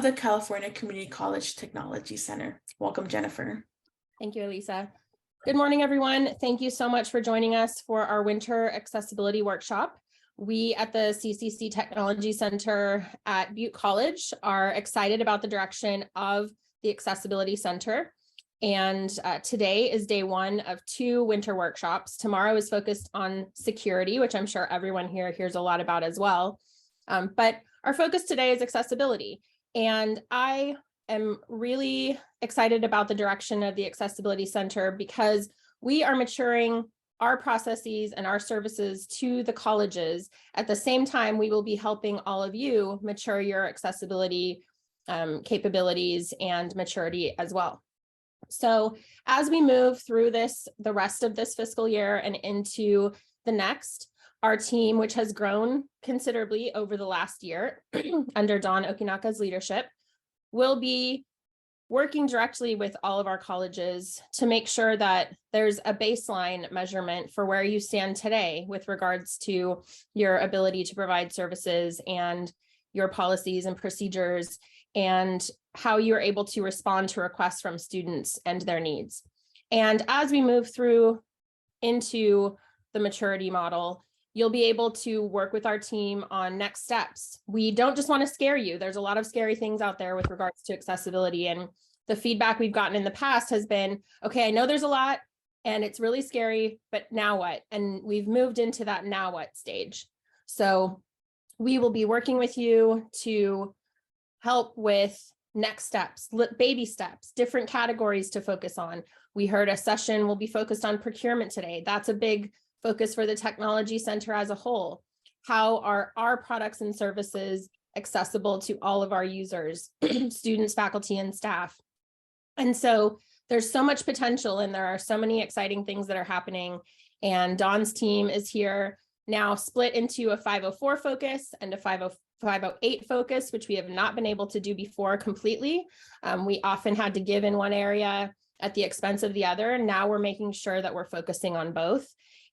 the California Community College Technology Center. Welcome, Jennifer. Thank you, Elisa. Good morning, everyone. Thank you so much for joining us for our winter accessibility workshop. We at the CCC Technology Center at Butte College are excited about the direction of the Accessibility Center. And today is day one of 2 winter workshops. Tomorrow is focused on security, which I'm sure everyone here hears a lot about as well. But our focus today is accessibility. And I am really excited about the direction of the Accessibility Center because we are maturing our processes and our services to the colleges. At the same time, we will be helping all of you mature your accessibility capabilities and maturity as well. So as we move through the rest of this fiscal year and into the next, our team, which has grown considerably over the last year under Don Okinaka's leadership, will be working directly with all of our colleges to make sure that there's a baseline measurement for where you stand today with regards to your ability to provide services and your policies and procedures and how you're able to respond to requests from students and their needs. And as we move through into the maturity model, you'll be able to work with our team on next steps. We don't just want to scare you. There's a lot of scary things out there with regards to accessibility. And the feedback we've gotten in the past has been, okay, I know there's a lot and it's really scary, but now what? And we've moved into that now what stage. So we will be working with you to help with next steps, baby steps, different categories to focus on. We heard a session will be focused on procurement today. That's a big focus for the Technology Center as a whole. How are our products and services accessible to all of our users, students, faculty, and staff? And so there's so much potential and there are so many exciting things that are happening. And Dawn's team is here now split into a 504 focus and a 508 focus, which we have not been able to do before completely. We often had to give in one area at the expense of the other. And now we're making sure that we're focusing on both.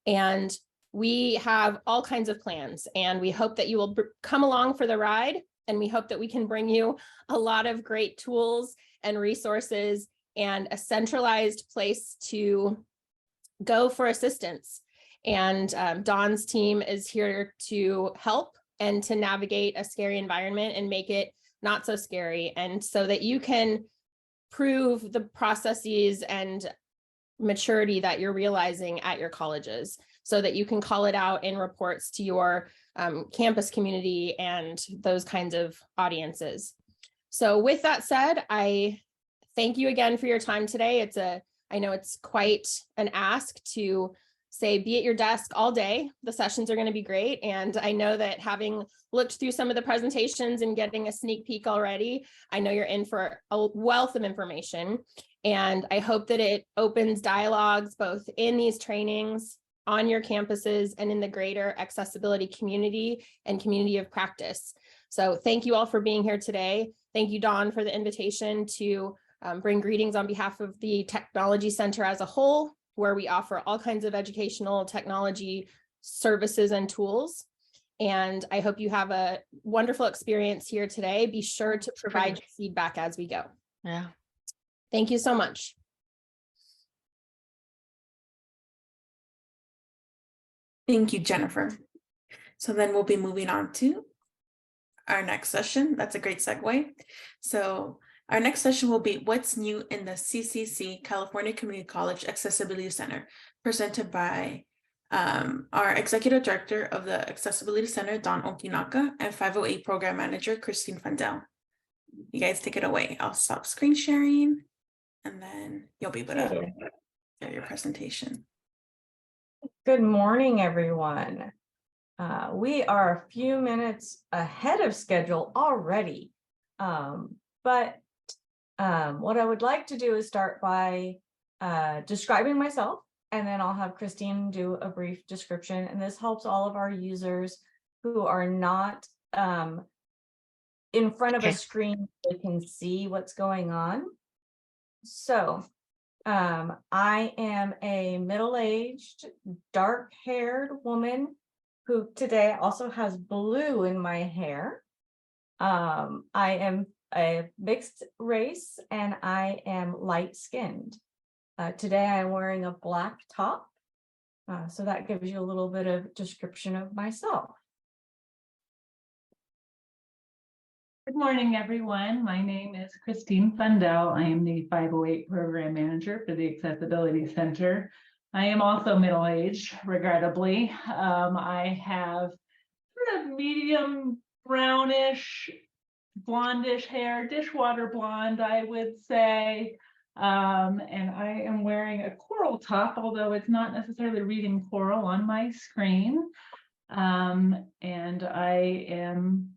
And we have all kinds of plans and we hope that you will come along for the ride. And we hope that we can bring you a lot of great tools and resources and a centralized place to go for assistance. And Dawn's team is here to help and to navigate a scary environment and make it not so scary. And so that you can prove the processes and maturity that you're realizing at your colleges so that you can call it out in reports to your campus community and those kinds of audiences. So with that said, I thank you again for your time today. I know it's quite an ask to say be at your desk all day. The sessions are going to be great. And I know that having looked through some of the presentations and getting a sneak peek already, I know you're in for a wealth of information. And I hope that it opens dialogues both in these trainings, on your campuses, and in the greater accessibility community and community of practice. So thank you all for being here today. Thank you, Dawn, for the invitation to bring greetings on behalf of the Technology Center as a whole, where we offer all kinds of educational technology services and tools. And I hope you have a wonderful experience here today. Be sure to provide your feedback as we go. Yeah. Thank you so much. Thank you, Jennifer. So then we'll be moving on to our next session. That's a great segue. So our next session will be What's New in the CCC California Community College Accessibility Center, presented by our Executive Director of the Accessibility Center, Don Okinaka, and 508 Program Manager, Christine Fundell. You guys take it away. I'll stop screen sharing, and then you'll be able to get your presentation. Good morning, everyone. We are a few minutes ahead of schedule already, but what I would like to do is start by describing myself, and then I'll have Christine do a brief description, and this helps all of our users who are not in front of a screen so they can see what's going on. So I am a middle-aged, dark-haired woman who today also has blue in my hair. I am a mixed race and I am light skinned. Today I'm wearing a black top. So that gives you a little bit of description of myself. Good morning, everyone. My name is Christine Fundell. I am the 508 Program Manager for the Accessibility Center. I am also middle-aged, regrettably. I have sort of medium brownish, blondish hair, dishwater blonde, I would say. And I am wearing a coral top, although it's not necessarily reading coral on my screen. And I am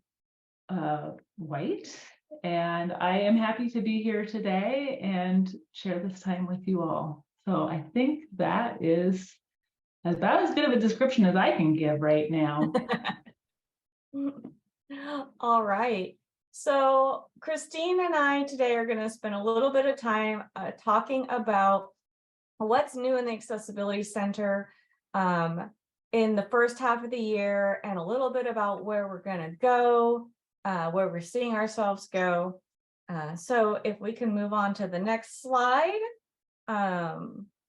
white, and I am happy to be here today and share this time with you all. So I think that is about as good of a description as I can give right now. All right. So Christine and I today are going to spend a little bit of time talking about what's new in the Accessibility Center in the first half of the year, and a little bit about where we're going to go, where we're seeing ourselves go. So if we can move on to the next slide.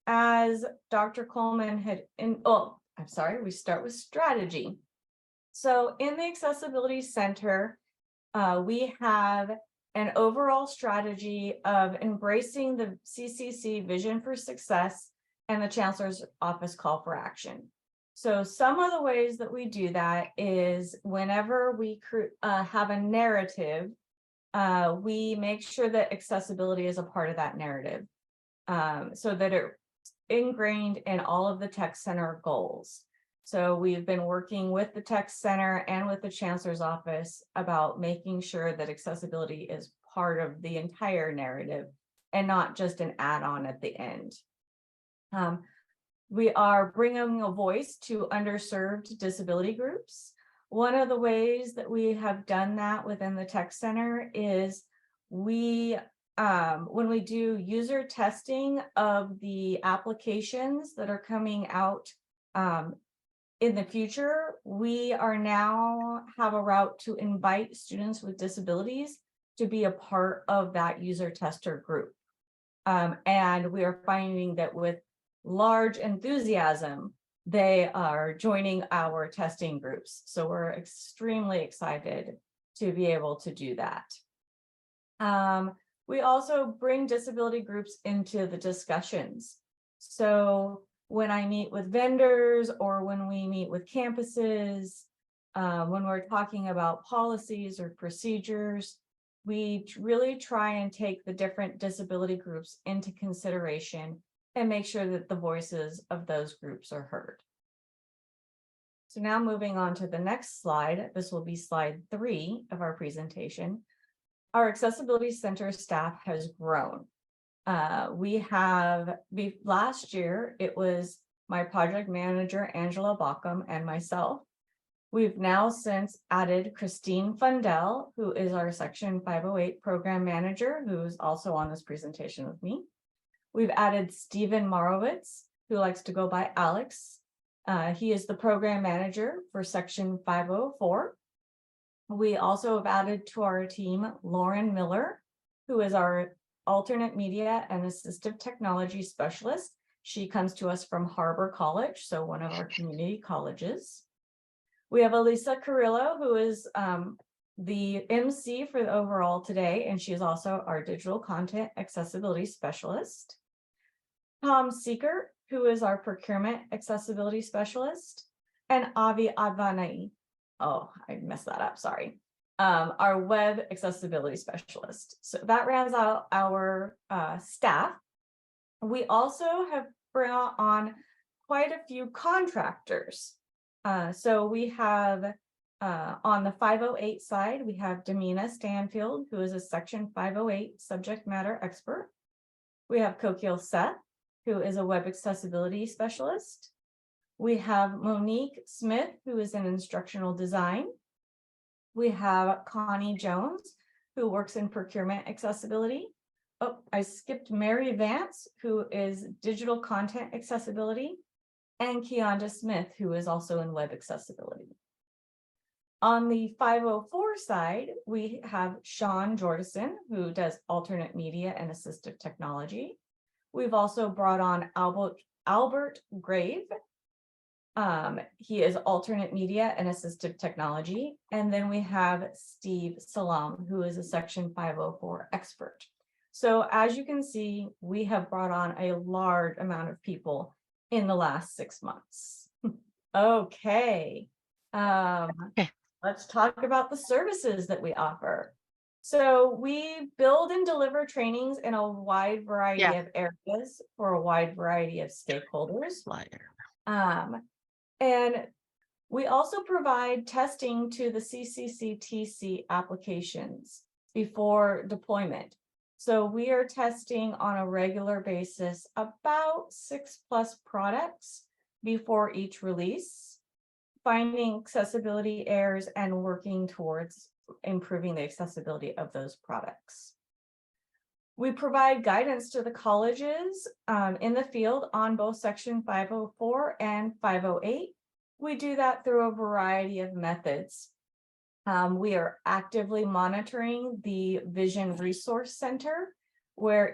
As Dr. Coleman we start with strategy. So in the Accessibility Center, we have an overall strategy of embracing the CCC Vision for Success and the Chancellor's Office Call for Action. So some of the ways that we do that is whenever we have a narrative, we make sure that accessibility is a part of that narrative, so that it's ingrained in all of the Tech Center goals. So we've been working with the Tech Center and with the Chancellor's Office about making sure that accessibility is part of the entire narrative and not just an add-on at the end. We are bringing a voice to underserved disability groups. One of the ways that we have done that within the Tech Center is when we do user testing of the applications that are coming out in the future, we are now have a route to invite students with disabilities to be a part of that user tester group. And we are finding that with large enthusiasm, they are joining our testing groups. So we're extremely excited to be able to do that. We also bring disability groups into the discussions. So when I meet with vendors or when we meet with campuses, when we're talking about policies or procedures, we really try and take the different disability groups into consideration and make sure that the voices of those groups are heard. So now moving on to the next slide, this will be slide 3 of our presentation. Our Accessibility Center staff has grown. Last year, it was my project manager, Angela Baucom, and myself. We've now since added Christine Fundell, who is our Section 508 program manager, who is also on this presentation with me. We've added Stephen Morowitz, who likes to go by Alex. He is the program manager for Section 504. We also have added to our team Lauren Miller, who is our alternate media and assistive technology specialist. She comes to us from Harbor College, so one of our community colleges. We have Elisa Carrillo, who is the MC for the overall today, and she is also our digital content accessibility specialist. Tom Seeker, who is our procurement accessibility specialist, and Avi Advanai. Oh, I messed that up, sorry. Our web accessibility specialist. So that rounds out our staff. We also have brought on quite a few contractors. So we have on the 508 side, we have Damina Stanfield, who is a Section 508 subject matter expert. We have Kokil Seth, who is a web accessibility specialist. We have Monique Smith, who is in instructional design. We have Connie Jones, who works in procurement accessibility. Oh, I skipped Mary Vance, who is digital content accessibility, and Keonda Smith, who is also in web accessibility. On the 504 side, we have Sean Jordison, who does alternate media and assistive technology. We've also brought on Albert Grave. He is alternate media and assistive technology. And then we have Steve Salam, who is a Section 504 expert. So as you can see, we have brought on a large amount of people in the last 6 months. Okay. Let's talk about the services that we offer. So we build and deliver trainings in a wide variety of areas for a wide variety of stakeholders. And we also provide testing to the CCCTC applications before deployment. So we are testing on a regular basis about 6+ products before each release, finding accessibility errors and working towards improving the accessibility of those products. We provide guidance to the colleges in the field on both Section 504 and 508. We do that through a variety of methods. We are actively monitoring the Vision Resource Center, where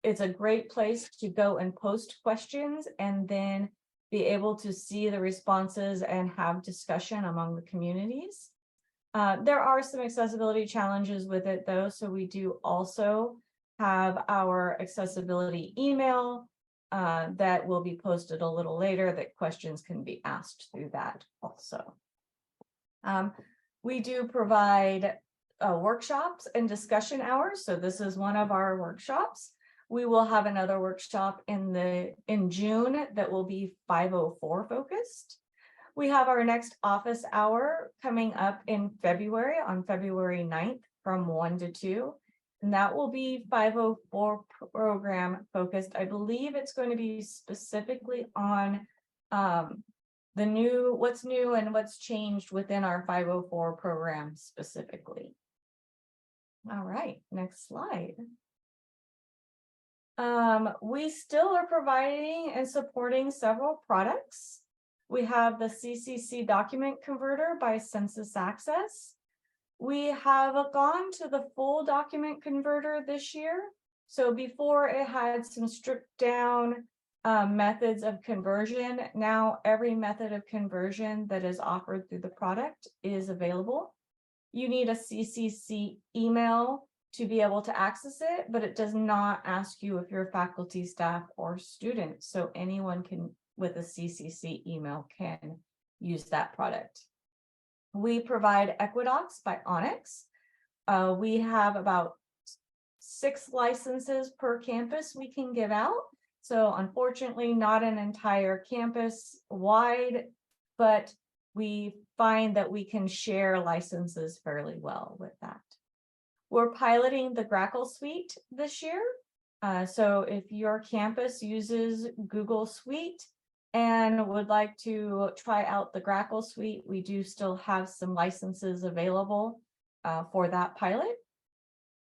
it's a great place to go and post questions and then be able to see the responses and have discussion among the communities. There are some accessibility challenges with it though, so we do also have our accessibility email that will be posted a little later that questions can be asked through that also. We do provide workshops and discussion hours. So this is one of our workshops. We will have another workshop in June that will be 504 focused. We have our next office hour coming up in February, on February 9th from 1 to 2. And that will be 504 program focused. I believe it's going to be specifically on what's new and what's changed within our 504 program specifically. All right, next slide. We still are providing and supporting several products. We have the CCC document converter by Census Access. We have gone to the full document converter this year. So before it had some stripped down methods of conversion. Now every method of conversion that is offered through the product is available. You need a CCC email to be able to access it, but it does not ask you if you're faculty, staff, or student. So anyone can, with a CCC email, can use that product. We provide Equidocs by Onyx. We have about 6 licenses per campus we can give out. So unfortunately, not an entire campus wide, but we find that we can share licenses fairly well with that. We're piloting the Grackle Suite this year. So if your campus uses Google Suite and would like to try out the Grackle Suite, we do still have some licenses available for that pilot.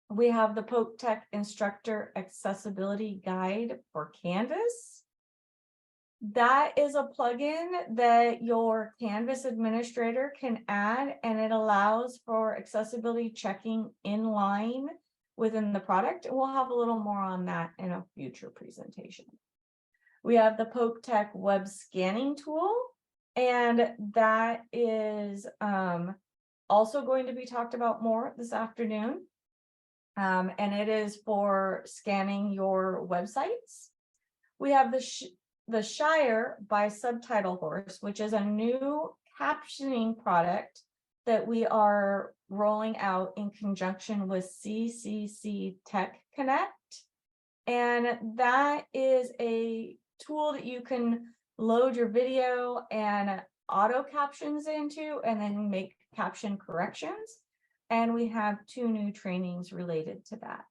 We have the Poke Tech Instructor Accessibility Guide for Canvas. That is a plugin that your Canvas administrator can add, and it allows for accessibility checking in line within the product. And we'll have a little more on that in a future presentation. We have the Poke Tech Web Scanning Tool, and that is also going to be talked about more this afternoon. And it is for scanning your websites. We have the Shire by Subtitle Horse, which is a new captioning product that we are rolling out in conjunction with CCC Tech Connect. And that is a tool that you can load your video and auto captions into and then make caption corrections. And we have 2 new trainings related to that.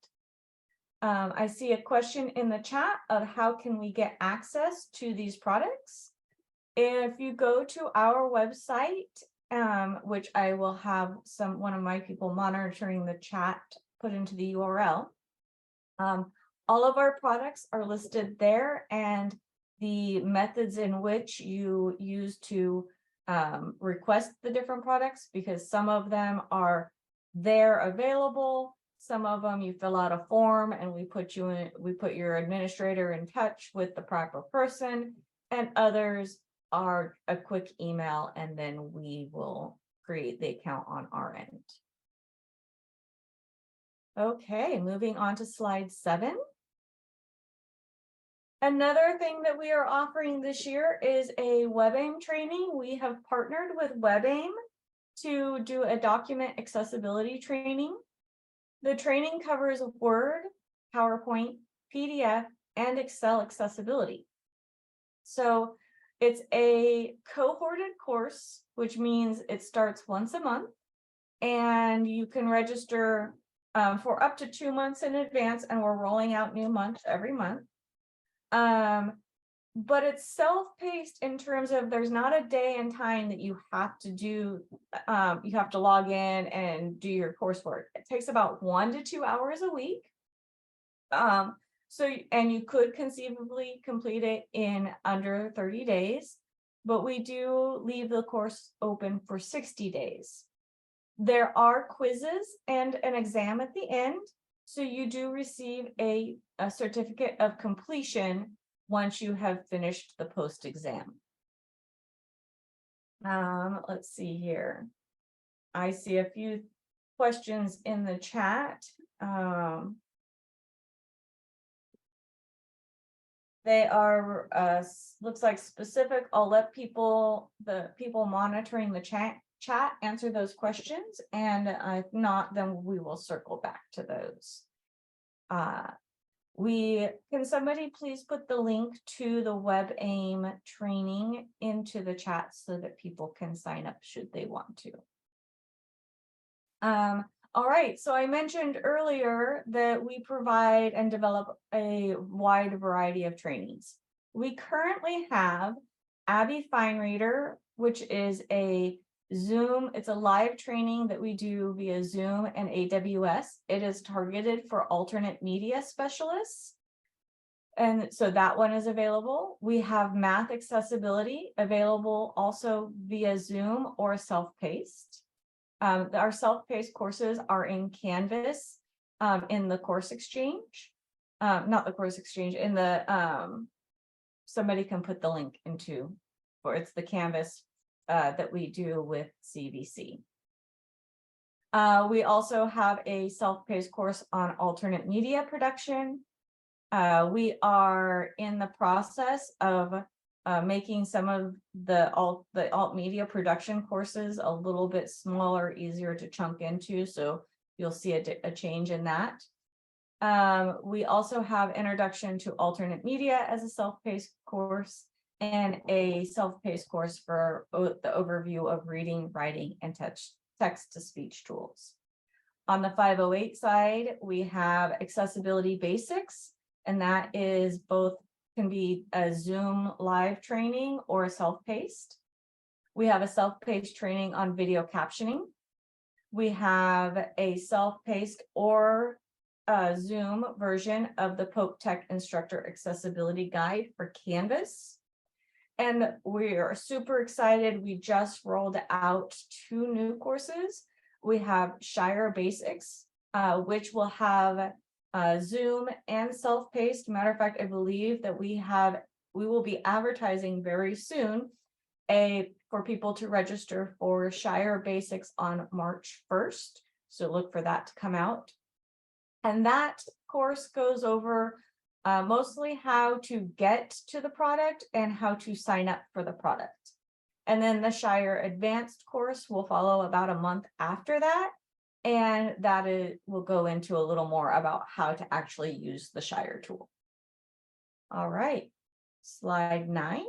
I see a question in the chat of how can we get access to these products. If you go to our website, which I will have one of my people monitoring the chat put into the URL, all of our products are listed there, and the methods in which you use to request the different products, because some of them are there available. Some of them you fill out a form and we put your administrator in touch with the proper person, and others are a quick email and then we will create the account on our end. Okay, moving on to slide 7. Another thing that we are offering this year is a WebAIM training. We have partnered with WebAIM to do a document accessibility training. The training covers Word, PowerPoint, PDF, and Excel accessibility. So it's a cohorted course, which means it starts once a month, and you can register for up to 2 months in advance, and we're rolling out new months every month. But it's self-paced in terms of there's not a day and time that you have to do, you have to log in and do your coursework. It takes about 1 to 2 hours a week. And you could conceivably complete it in under 30 days, but we do leave the course open for 60 days. There are quizzes and an exam at the end, so you do receive a certificate of completion once you have finished the post-exam. Let's see here. I see a few questions in the chat. They are looks like specific. I'll let the people monitoring the chat answer those questions, and if not, then we will circle back to those. Can somebody please put the link to the WebAIM training into the chat so that people can sign up should they want to. All right, so I mentioned earlier that we provide and develop a wide variety of trainings. We currently have Abby Finereader, which is a Zoom. It's a live training that we do via Zoom and AWS. It is targeted for alternate media specialists. And so that one is available. We have math accessibility available also via Zoom or self-paced. Our self-paced courses are in Canvas, in the course exchange, not the course exchange, in the, somebody can put the link into, or it's the Canvas that we do with CVC. We also have a self-paced course on alternate media production. We are in the process of making some of the alt media production courses a little bit smaller, easier to chunk into. So you'll see a change in that. We also have Introduction to Alternate Media as a self-paced course, and a self-paced course for the overview of reading, writing, and text-to-speech tools. On the 508 side, we have Accessibility Basics, and that is both can be a Zoom live training or a self-paced. We have a self-paced training on video captioning. We have a self-paced or Zoom version of the Pope Tech Instructor Accessibility Guide for Canvas. And we are super excited. We just rolled out 2 new courses. We have Shire Basics, which will have Zoom and self-paced. Matter of fact, I believe that we will be advertising very soon for people to register for Shire Basics on March 1st. So look for that to come out. And that course goes over mostly how to get to the product and how to sign up for the product. And then the Shire Advanced course will follow about a month after that. And that will go into a little more about how to actually use the Shire tool. All right, slide 9.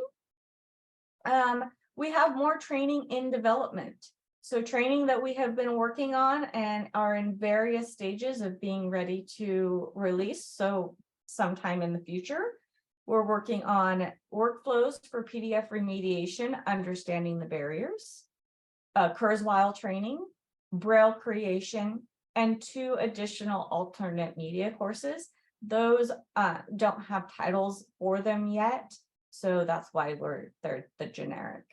We have more training in development. So training that we have been working on and are in various stages of being ready to release. So sometime in the future, we're working on workflows for PDF remediation, understanding the barriers, Kurzweil training, Braille creation, and 2 additional alternate media courses. Those don't have titles for them yet, so that's why they're the generic.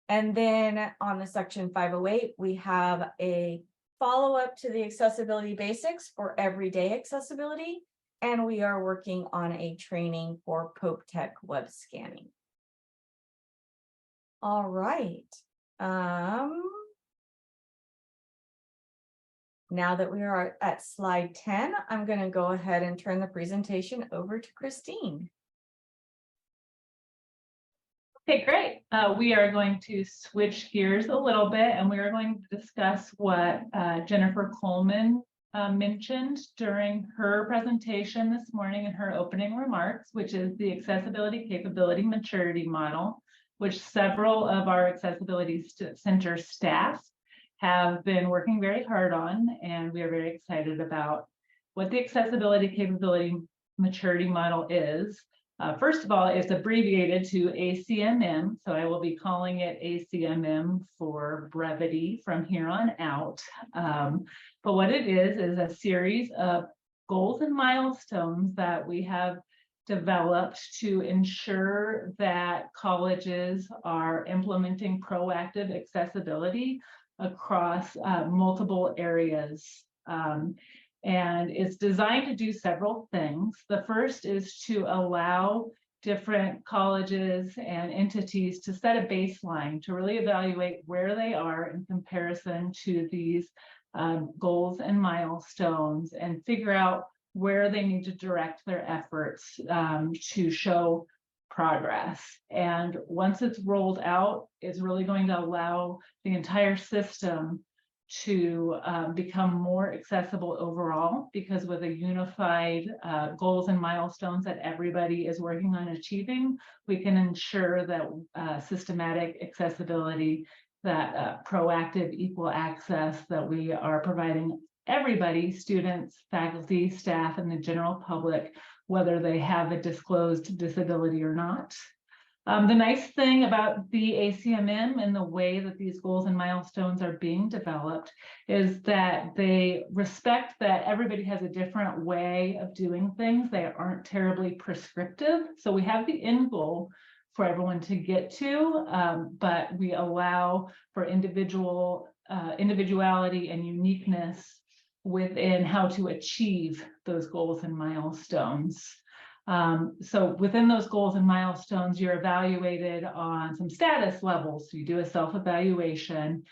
And then on the section 508, we have a follow-up to the accessibility basics for everyday accessibility. And we are working on a training for Pope Tech web scanning. All right. Now that we are at slide 10, I'm going to go ahead and turn the presentation over to Christine. Okay, great. We are going to switch gears a little bit, and we are going to discuss what Jennifer Coleman mentioned during her presentation this morning in her opening remarks, which is the accessibility capability maturity model, which several of our accessibility center staff have been working very hard on, and we are very excited about what the accessibility capability maturity model is. First of all, it's abbreviated to ACMM, so I will be calling it ACMM for brevity from here on out. But what it is a series of goals and milestones that we have developed to ensure that colleges are implementing proactive accessibility across multiple areas. And it's designed to do several things. The first is to allow different colleges and entities to set a baseline to really evaluate where they are in comparison to these goals and milestones, and figure out where they need to direct their efforts to show progress. And once it's rolled out, it's really going to allow the entire system to become more accessible overall, because with a unified goals and milestones that everybody is working on achieving, we can ensure that systematic accessibility, that proactive equal access that we are providing everybody, students, faculty, staff, and the general public, whether they have a disclosed disability or not. The nice thing about the ACMM and the way that these goals and milestones are being developed is that they respect that everybody has a different way of doing things. They aren't terribly prescriptive. So we have the end goal for everyone to get to, but we allow for individuality and uniqueness within how to achieve those goals and milestones. So within those goals and milestones, you're evaluated on some status levels. So you do a self-evaluation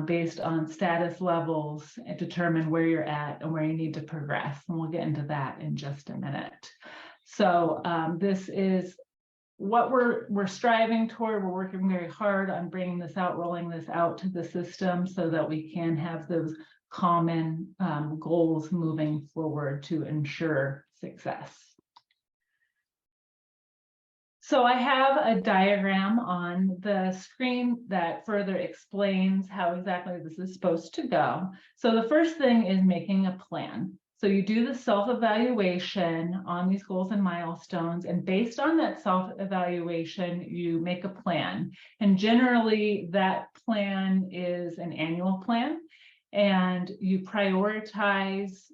based on status levels and determine where you're at and where you need to progress. And we'll get into that in just a minute. So this is what we're striving toward. We're working very hard on bringing this out, rolling this out to the system so that we can have those common goals moving forward to ensure success. So I have a diagram on the screen that further explains how exactly this is supposed to go. So the first thing is making a plan. So you do the self-evaluation on these goals and milestones, and based on that self-evaluation, you make a plan. And generally that plan is an annual plan, and you prioritize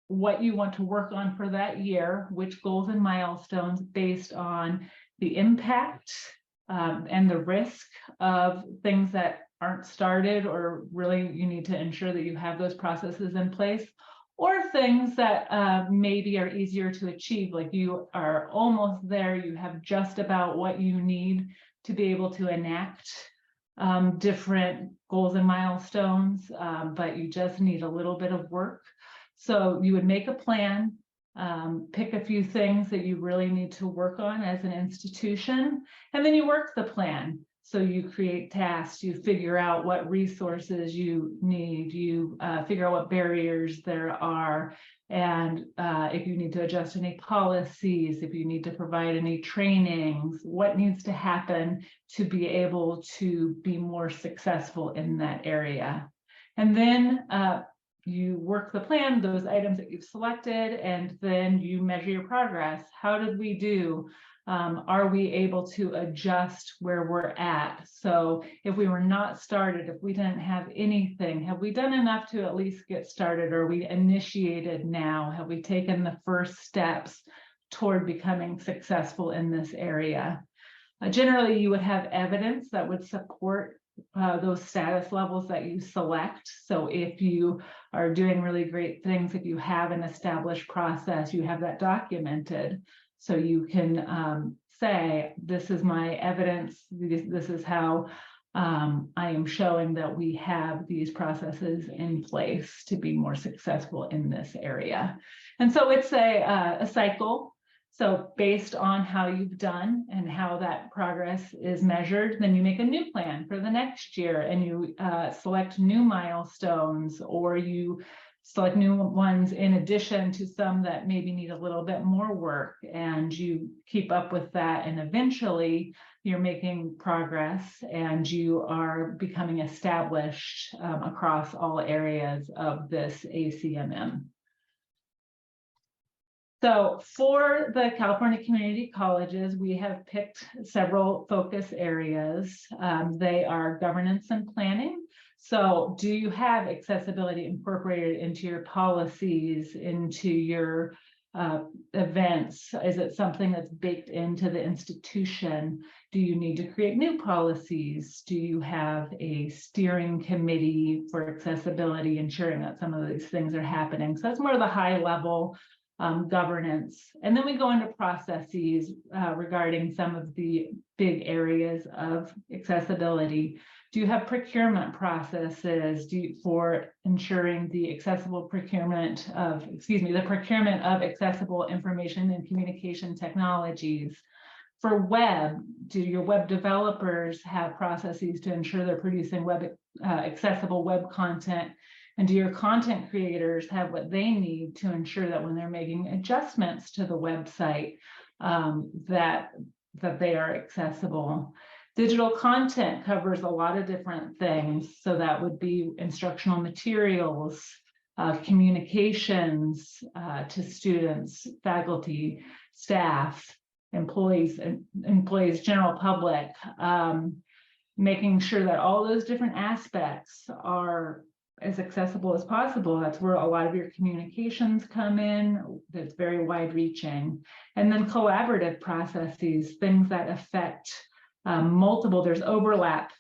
what you want to work on for that year, which goals and milestones based on the impact and the risk of things that aren't started, or really you need to ensure that you have those processes in place, or things that maybe are easier to achieve, like you are almost there, you have just about what you need to be able to enact different goals and milestones, but you just need a little bit of work. So you would make a plan, pick a few things that you really need to work on as an institution, and then you work the plan. So you create tasks, you figure out what resources you need, you figure out what barriers there are, and if you need to adjust any policies, if you need to provide any trainings, what needs to happen to be able to be more successful in that area. And then you work the plan, those items that you've selected, and then you measure your progress. How did we do? Are we able to adjust where we're at? So if we were not started, if we didn't have anything, have we done enough to at least get started? Are we initiated now? Have we taken the first steps toward becoming successful in this area? Generally, you would have evidence that would support those status levels that you select. So if you are doing really great things, if you have an established process, you have that documented. So you can say, this is my evidence, this is how I am showing that we have these processes in place to be more successful in this area. And so it's a cycle. So based on how you've done and how that progress is measured, then you make a new plan for the next year, and you select new milestones, or you select new ones in addition to some that maybe need a little bit more work, and you keep up with that, and eventually you're making progress and you are becoming established across all areas of this ACMM. So for the California Community Colleges, we have picked several focus areas. They are governance and planning. So do you have accessibility incorporated into your policies, into your events? Is it something that's baked into the institution? Do you need to create new policies? Do you have a steering committee for accessibility, ensuring that some of these things are happening? So that's more of the high level governance. And then we go into processes regarding some of the big areas of accessibility. Do you have procurement processes for ensuring the accessible procurement of, the procurement of accessible information and communication technologies? For web, do your web developers have processes to ensure they're producing accessible web content? And do your content creators have what they need to ensure that when they're making adjustments to the website, that they are accessible? Digital content covers a lot of different things. So that would be instructional materials, communications to students, faculty, staff, employees, general public, making sure that all those different aspects are as accessible as possible. That's where a lot of your communications come in. That's very wide reaching. And then collaborative processes, things that affect there's overlap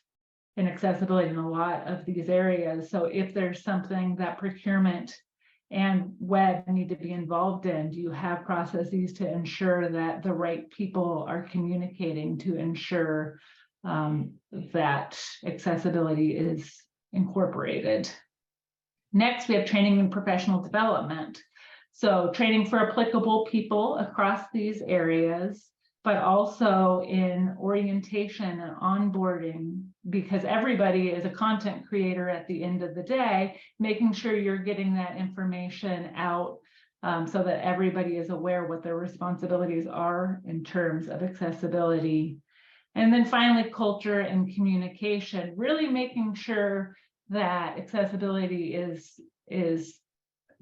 in accessibility in a lot of these areas. So if there's something that procurement and web need to be involved in, do you have processes to ensure that the right people are communicating to ensure that accessibility is incorporated? Next, we have training and professional development. So training for applicable people across these areas, but also in orientation and onboarding, because everybody is a content creator at the end of the day, making sure you're getting that information out so that everybody is aware what their responsibilities are in terms of accessibility. And then finally, culture and communication, really making sure that accessibility is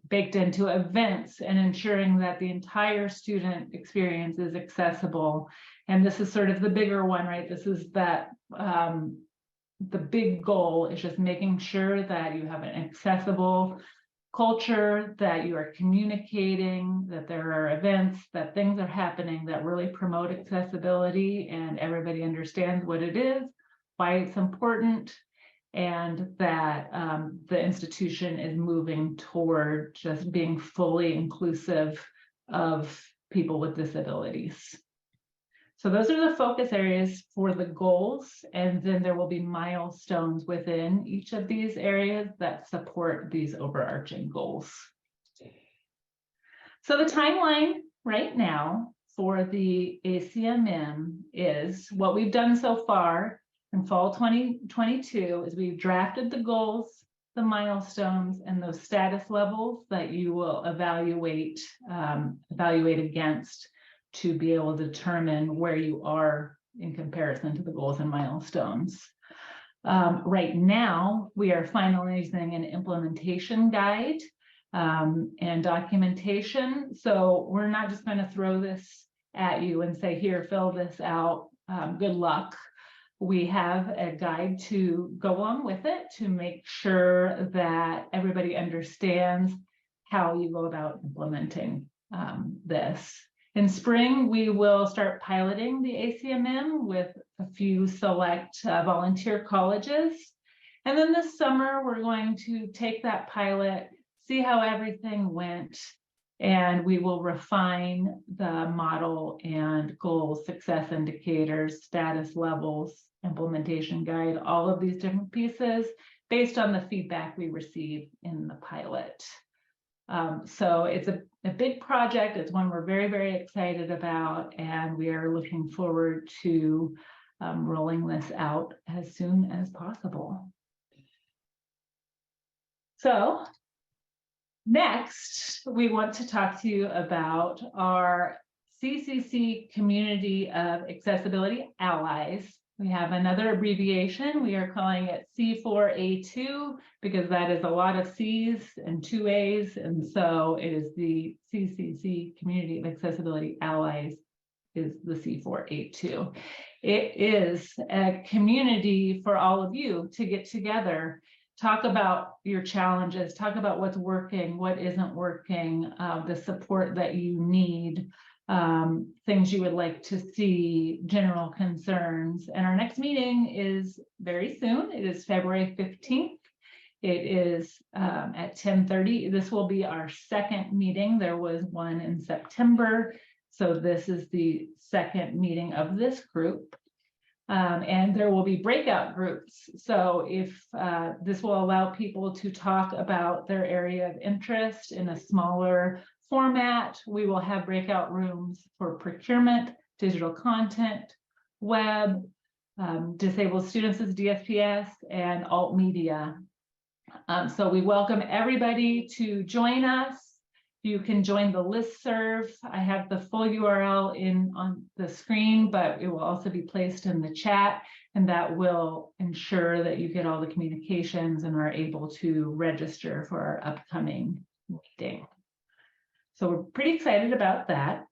baked into events and ensuring that the entire student experience is accessible. And this is sort of the bigger one, right? This is that the big goal is just making sure that you have an accessible culture, that you are communicating, that there are events, that things are happening that really promote accessibility, and everybody understands what it is, why it's important, and that the institution is moving toward just being fully inclusive of people with disabilities. So those are the focus areas for the goals, and then there will be milestones within each of these areas that support these overarching goals. So the timeline right now for the ACMM is what we've done so far. In fall 2022 is we've drafted the goals, the milestones, and those status levels that you will evaluate against to be able to determine where you are in comparison to the goals and milestones. Right now, we are finalizing an implementation guide and documentation. So we're not just going to throw this at you and say, here, fill this out, good luck. We have a guide to go along with it to make sure that everybody understands how you go about implementing this. In spring, we will start piloting the ACMM with a few select volunteer colleges. And then this summer, we're going to take that pilot, see how everything went, and we will refine the model and goals, success indicators, status levels, implementation guide, all of these different pieces based on the feedback we receive in the pilot. So it's a big project. It's one we're very, very excited about, and we are looking forward to rolling this out as soon as possible. So next, we want to talk to you about our CCC community of accessibility allies. We have another abbreviation. We are calling it C4A2 because that is a lot of C's and 2 A's. And so it is the CCC Community of Accessibility Allies is the C4A2. It is a community for all of you to get together, talk about your challenges, talk about what's working, what isn't working, the support that you need, things you would like to see, general concerns. And our next meeting is very soon. It is February 15th. It is at 10:30. This will be our second meeting. There was one in September. So this is the second meeting of this group. And there will be breakout groups. So if this will allow people to talk about their area of interest in a smaller format, we will have breakout rooms for procurement, digital content, web, disabled students as DSPS, and alt media. So we welcome everybody to join us. You can join the listserv. I have the full URL on the screen, but it will also be placed in the chat, and that will ensure that you get all the communications and are able to register for our upcoming meeting. So we're pretty excited about that.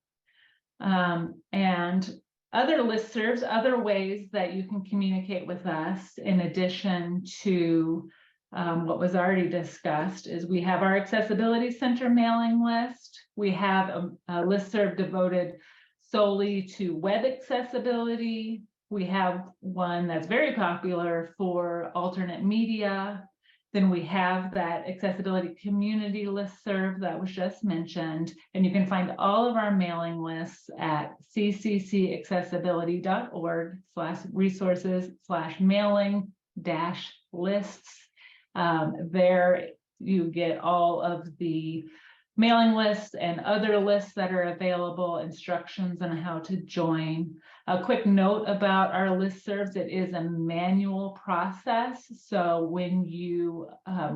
And other listservs, other ways that you can communicate with us in addition to what was already discussed is we have our Accessibility Center mailing list. We have a listserv devoted solely to web accessibility. We have one that's very popular for alternate media. Then we have that accessibility community listserv that was just mentioned. And you can find all of our mailing lists at cccaccessibility.org/resources/mailing-lists. There you get all of the mailing lists and other lists that are available, instructions on how to join. A quick note about our listservs: it is a manual process. So when you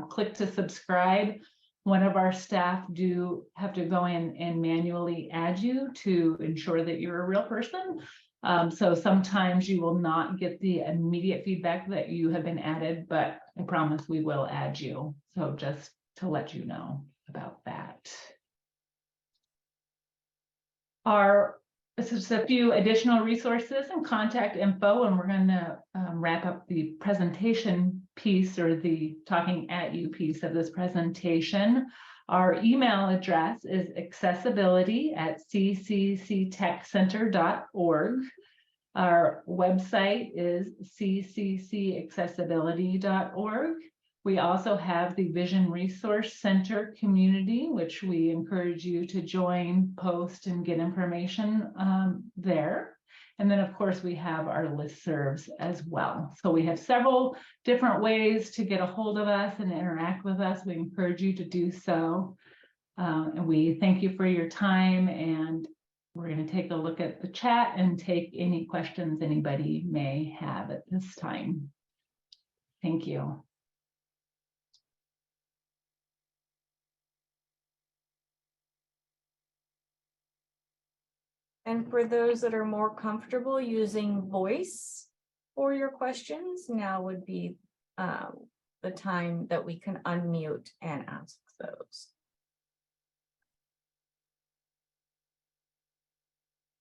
click to subscribe, one of our staff do have to go in and manually add you to ensure that you're a real person. So sometimes you will not get the immediate feedback that you have been added, but I promise we will add you. So just to let you know about that. This is a few additional resources and contact info, and we're going to wrap up the presentation piece, or the talking at you piece of this presentation. Our email address is accessibility@ccctechcenter.org. Our website is cccaccessibility.org. We also have the Vision Resource Center community, which we encourage you to join, post, and get information there. And then, of course, we have our listservs as well. So we have several different ways to get a hold of us and interact with us. We encourage you to do so. And we thank you for your time. And we're going to take a look at the chat and take any questions anybody may have at this time. Thank you. And for those that are more comfortable using voice for your questions, now would be the time that we can unmute and ask those.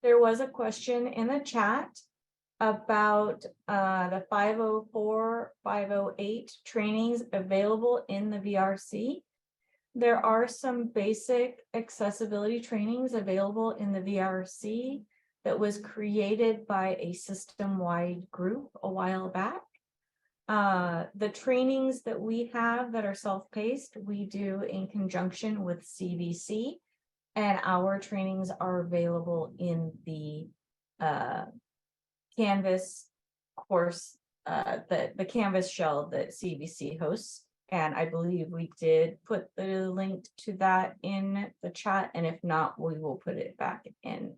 There was a question in the chat about the 504, 508 trainings available in the VRC. There are some basic accessibility trainings available in the VRC that was created by a system-wide group a while back. The trainings that we have that are self-paced, we do in conjunction with CVC, and our trainings are available in the Canvas course, the Canvas shell that CVC hosts. And I believe we did put the link to that in the chat, and if not, we will put it back in.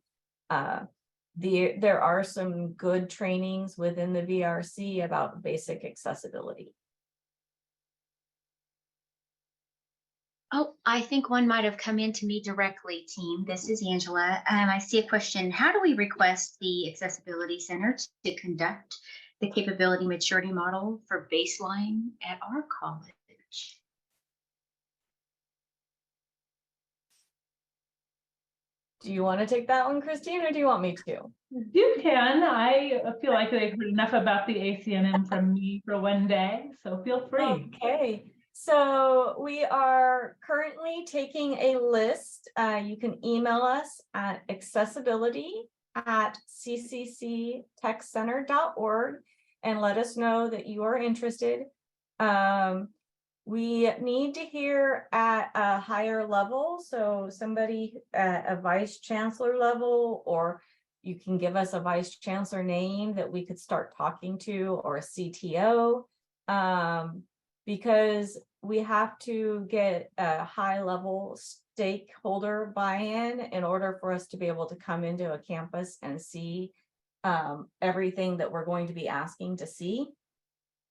There are some good trainings within the VRC about basic accessibility. Oh, I think one might have come in to me directly, team. This is Angela. I see a question. How do we request the Accessibility Center to conduct the capability maturity model for baseline at our college? Do you want to take that one, Christine, or do you want me to? You can. I feel like they've heard enough about the ACNM from me for one day, so feel free. Okay, so we are currently taking a list. You can email us at accessibility@ccctechcenter.org and let us know that you are interested. We need to hear at a higher level, so somebody at a vice chancellor level, or you can give us a vice chancellor name that we could start talking to, or a CTO, because we have to get a high level stakeholder buy-in in order for us to be able to come into a campus and see everything that we're going to be asking to see.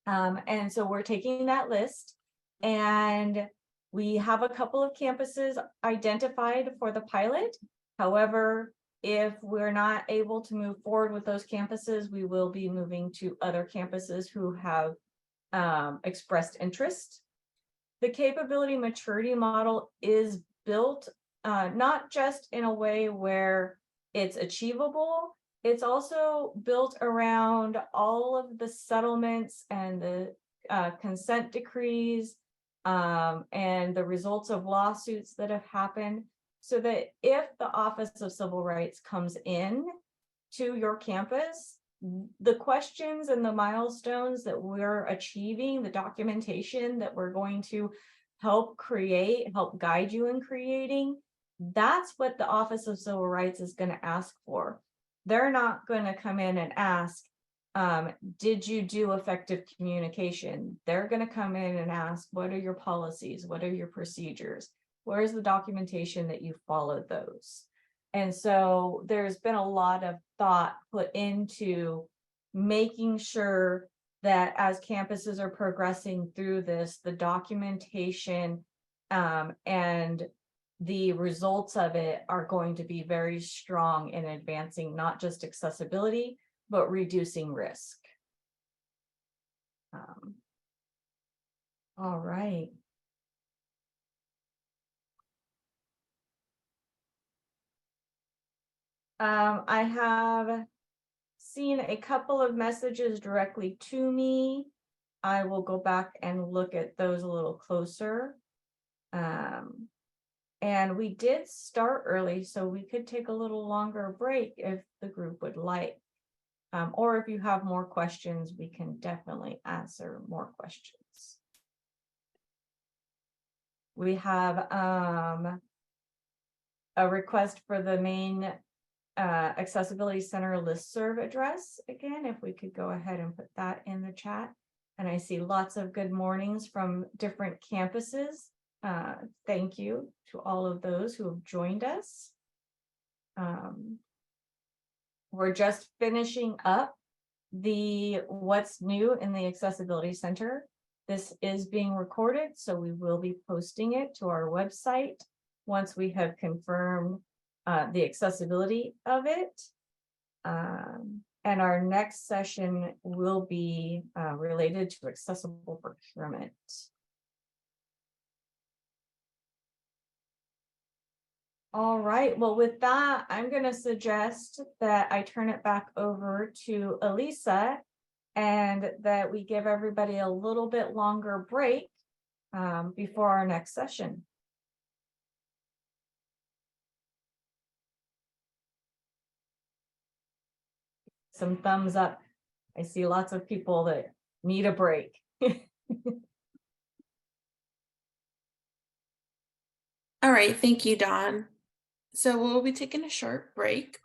And so we're taking that list, and we have a couple of campuses identified for the pilot. However, if we're not able to move forward with those campuses, we will be moving to other campuses who have expressed interest. The capability maturity model is built not just in a way where it's achievable, it's also built around all of the settlements and the consent decrees and the results of lawsuits that have happened, so that if the Office of Civil Rights comes in to your campus, the questions and the milestones that we're achieving, the documentation that we're going to help guide you in creating, that's what the Office of Civil Rights is going to ask for. They're not going to come in and ask, did you do effective communication? They're going to come in and ask, what are your policies? What are your procedures? Where's the documentation that you followed those? And so there's been a lot of thought put into making sure that as campuses are progressing through this, the documentation and the results of it are going to be very strong in advancing not just accessibility, but reducing risk. All right. I have seen a couple of messages directly to me. I will go back and look at those a little closer. And we did start early, so we could take a little longer break if the group would like. Or if you have more questions, we can definitely answer more questions. We have a request for the main Accessibility Center listserv address. Again, if we could go ahead and put that in the chat. And I see lots of good mornings from different campuses. Thank you to all of those who have joined us. We're just finishing up the what's new in the Accessibility Center. This is being recorded, so we will be posting it to our website once we have confirmed the accessibility of it. And our next session will be related to accessible procurement. All right, well, with that, I'm going to suggest that I turn it back over to Elisa and that we give everybody a little bit longer break before our next session. some thumbs up. I see lots of people that need a break. All right, thank you, Dawn. So we'll be taking a short break.